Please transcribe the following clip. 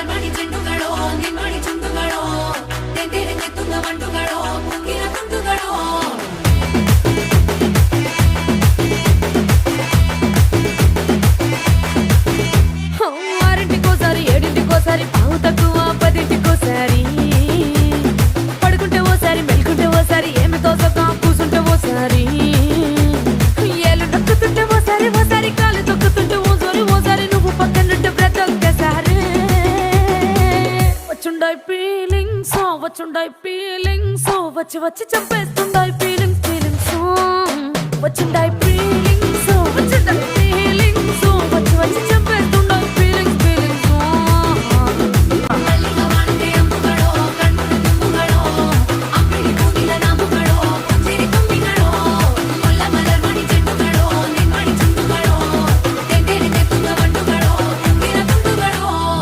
ಕರ್ಮಣಿ ಚೆಂಡುಗಳೋ ನಿಮ್ಮಣಿ ಚುಂಡುಗಳೋ ತೆಂದಿರಿಗೆ ತುಂಗ ಮಂಟುಗಳೋ ಮುಂಗಿನ ತುಂಡುಗಳೋ ఆరింటికోసారి ఏడింటికోసారి పావు తక్కువ పదింటికోసారి పడుకుంటే ఓసారి మెలుకుంటే ఓసారి ఏమి తోసక కూసుంటే ఓసారి ఏళ్ళు నొక్కుతుంటే ఓసారి ఓసారి కాలు తొక్కుతుంటే ఓసారి ఓసారి నువ్వు పక్కనుంటే బ్రతొక్కసారి వచ్చుండాయి ఫీలింగ్స్ వచ్చి వచ్చి చంపేస్తుండాయి ఫీలింగ్స్ వచ్చిండాయి ఫీలింగ్స్ వచ్చి వచ్చి